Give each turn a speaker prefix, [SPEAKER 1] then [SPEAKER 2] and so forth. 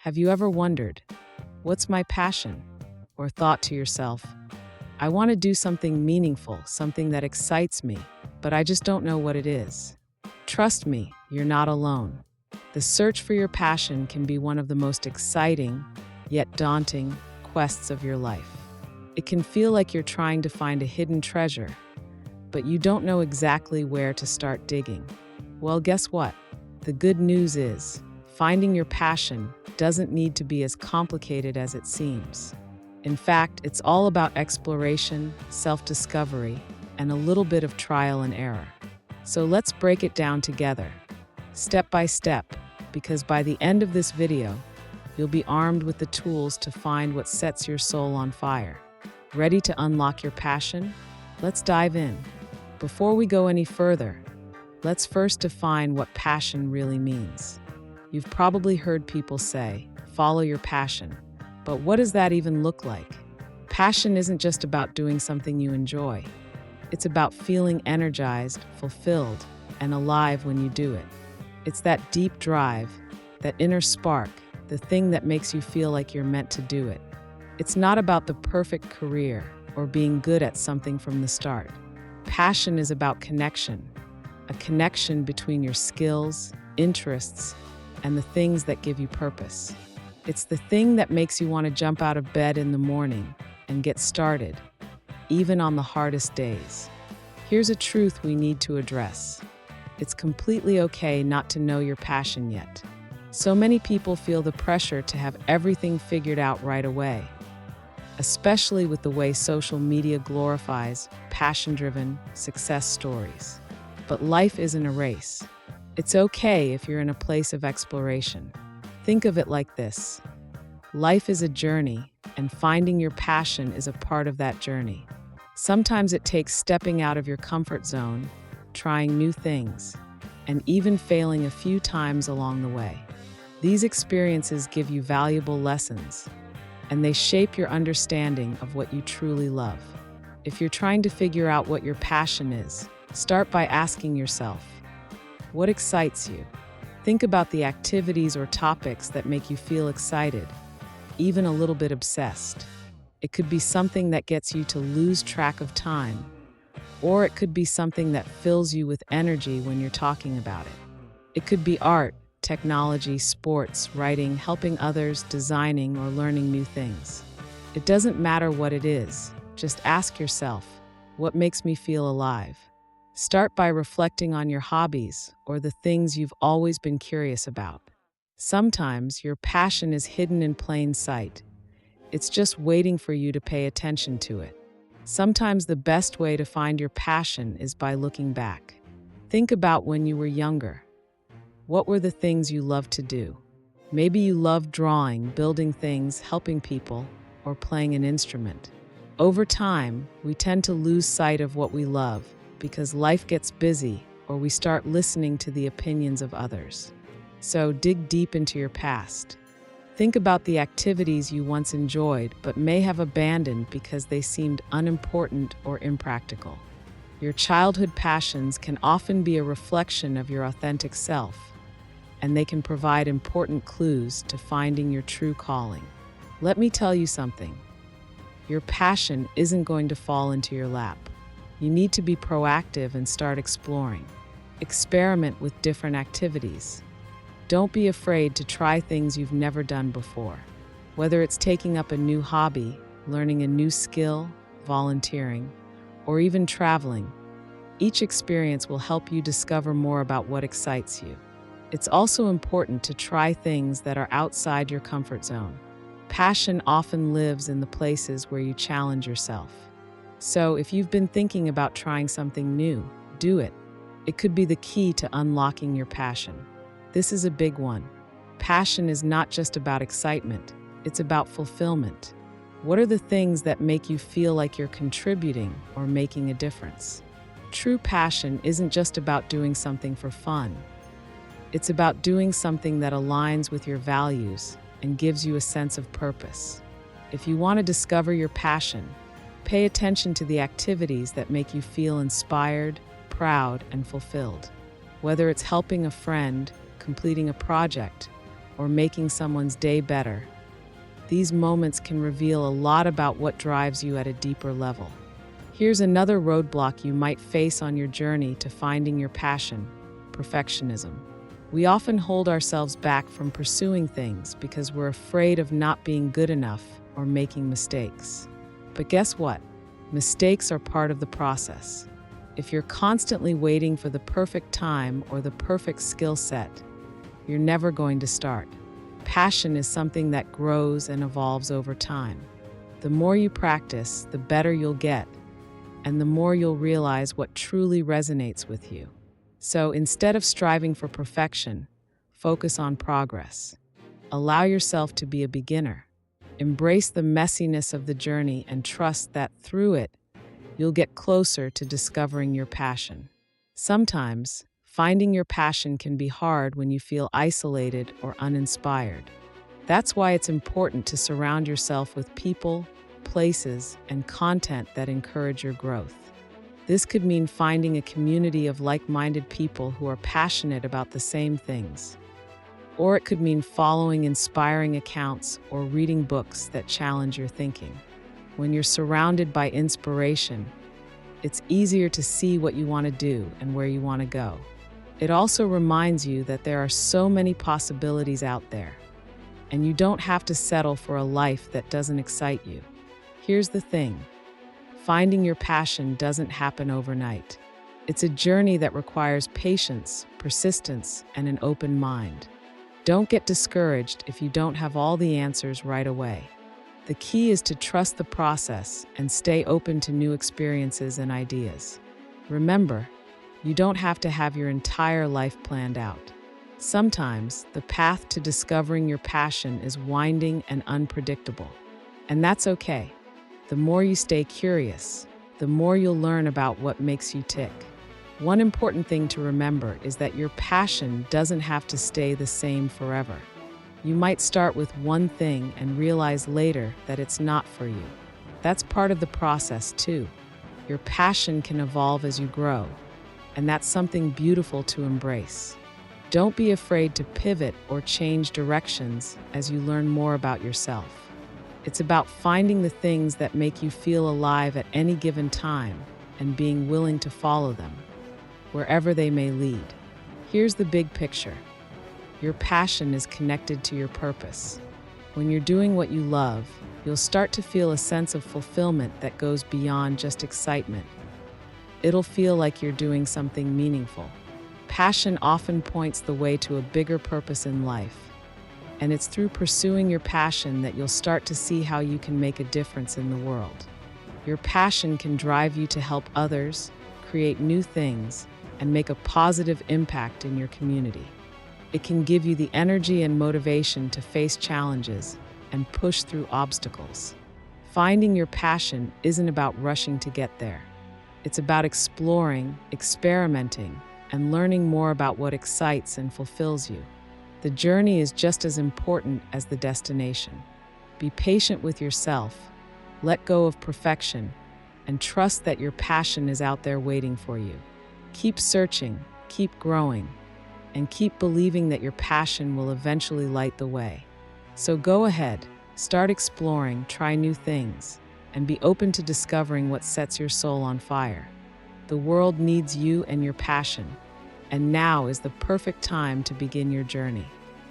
[SPEAKER 1] Have you ever wondered, what's my passion? Or thought to yourself, I want to do something meaningful, something that excites me, but I just don't know what it is. Trust me, you're not alone. The search for your passion can be one of the most exciting, yet daunting, quests of your life. It can feel like you're trying to find a hidden treasure, but you don't know exactly where to start digging. Well, guess what? The good news is, finding your passion doesn't need to be as complicated as it seems. In fact, it's all about exploration, self-discovery, and a little bit of trial and error. So let's break it down together, step by step, because by the end of this video, you'll be armed with the tools to find what sets your soul on fire. Ready to unlock your passion? Let's dive in. Before we go any further, let's first define what passion really means. You've probably heard people say, follow your passion. But what does that even look like? Passion isn't just about doing something you enjoy. It's about feeling energized, fulfilled, and alive when you do it. It's that deep drive, that inner spark, the thing that makes you feel like you're meant to do it. It's not about the perfect career or being good at something from the start. Passion is about connection, a connection between your skills, interests, and the things that give you purpose. It's the thing that makes you want to jump out of bed in the morning and get started, even on the hardest days. Here's a truth we need to address. It's completely okay not to know your passion yet. So many people feel the pressure to have everything figured out right away, especially with the way social media glorifies passion-driven success stories. But life isn't a race. It's okay if you're in a place of exploration. Think of it like this. Life is a journey, and finding your passion is a part of that journey. Sometimes it takes stepping out of your comfort zone, trying new things, and even failing a few times along the way. These experiences give you valuable lessons, and they shape your understanding of what you truly love. If you're trying to figure out what your passion is, start by asking yourself, what excites you? Think about the activities or topics that make you feel excited, even a little bit obsessed. It could be something that gets you to lose track of time, or it could be something that fills you with energy when you're talking about it. It could be art, technology, sports, writing, helping others, designing, or learning new things. It doesn't matter what it is, just ask yourself, what makes me feel alive? Start by reflecting on your hobbies or the things you've always been curious about. Sometimes your passion is hidden in plain sight. It's just waiting for you to pay attention to it. Sometimes the best way to find your passion is by looking back. Think about when you were younger. What were the things you loved to do? Maybe you loved drawing, building things, helping people, or playing an instrument. Over time, we tend to lose sight of what we love because life gets busy or we start listening to the opinions of others. So dig deep into your past. Think about the activities you once enjoyed but may have abandoned because they seemed unimportant or impractical. Your childhood passions can often be a reflection of your authentic self, and they can provide important clues to finding your true calling. Let me tell you something. Your passion isn't going to fall into your lap. You need to be proactive and start exploring. Experiment with different activities. Don't be afraid to try things you've never done before. Whether it's taking up a new hobby, learning a new skill, volunteering, or even traveling, each experience will help you discover more about what excites you. It's also important to try things that are outside your comfort zone. Passion often lives in the places where you challenge yourself. So if you've been thinking about trying something new, do it. It could be the key to unlocking your passion. This is a big one. Passion is not just about excitement, it's about fulfillment. What are the things that make you feel like you're contributing or making a difference? True passion isn't just about doing something for fun. It's about doing something that aligns with your values and gives you a sense of purpose. If you want to discover your passion, pay attention to the activities that make you feel inspired, proud, and fulfilled. Whether it's helping a friend, completing a project, or making someone's day better. These moments can reveal a lot about what drives you at a deeper level. Here's another roadblock you might face on your journey to finding your passion: perfectionism. We often hold ourselves back from pursuing things because we're afraid of not being good enough or making mistakes. But guess what? Mistakes are part of the process. If you're constantly waiting for the perfect time or the perfect skill set, you're never going to start. Passion is something that grows and evolves over time. The more you practice, the better you'll get, and the more you'll realize what truly resonates with you. So instead of striving for perfection, focus on progress. Allow yourself to be a beginner. Embrace the messiness of the journey and trust that through it, you'll get closer to discovering your passion. Sometimes, finding your passion can be hard when you feel isolated or uninspired. That's why it's important to surround yourself with people, places, and content that encourage your growth. This could mean finding a community of like-minded people who are passionate about the same things. Or it could mean following inspiring accounts or reading books that challenge your thinking. When you're surrounded by inspiration, it's easier to see what you want to do and where you want to go. It also reminds you that there are so many possibilities out there, and you don't have to settle for a life that doesn't excite you. Here's the thing: finding your passion doesn't happen overnight. It's a journey that requires patience, persistence, and an open mind. Don't get discouraged if you don't have all the answers right away. The key is to trust the process and stay open to new experiences and ideas. Remember, you don't have to have your entire life planned out. Sometimes, the path to discovering your passion is winding and unpredictable. And that's okay. The more you stay curious, the more you'll learn about what makes you tick. One important thing to remember is that your passion doesn't have to stay the same forever. You might start with one thing and realize later that it's not for you. That's part of the process, too. Your passion can evolve as you grow, and that's something beautiful to embrace. Don't be afraid to pivot or change directions as you learn more about yourself. It's about finding the things that make you feel alive at any given time and being willing to follow them, wherever they may lead. Here's the big picture. Your passion is connected to your purpose. When you're doing what you love, you'll start to feel a sense of fulfillment that goes beyond just excitement. It'll feel like you're doing something meaningful. Passion often points the way to a bigger purpose in life. And it's through pursuing your passion that you'll start to see how you can make a difference in the world. Your passion can drive you to help others, create new things, and make a positive impact in your community. It can give you the energy and motivation to face challenges and push through obstacles. Finding your passion isn't about rushing to get there. It's about exploring, experimenting, and learning more about what excites and fulfills you. The journey is just as important as the destination. Be patient with yourself, let go of perfection, and trust that your passion is out there waiting for you. Keep searching, keep growing, and keep believing that your passion will eventually light the way. So go ahead, start exploring, try new things, and be open to discovering what sets your soul on fire. The world needs you and your passion, and now is the perfect time to begin your journey.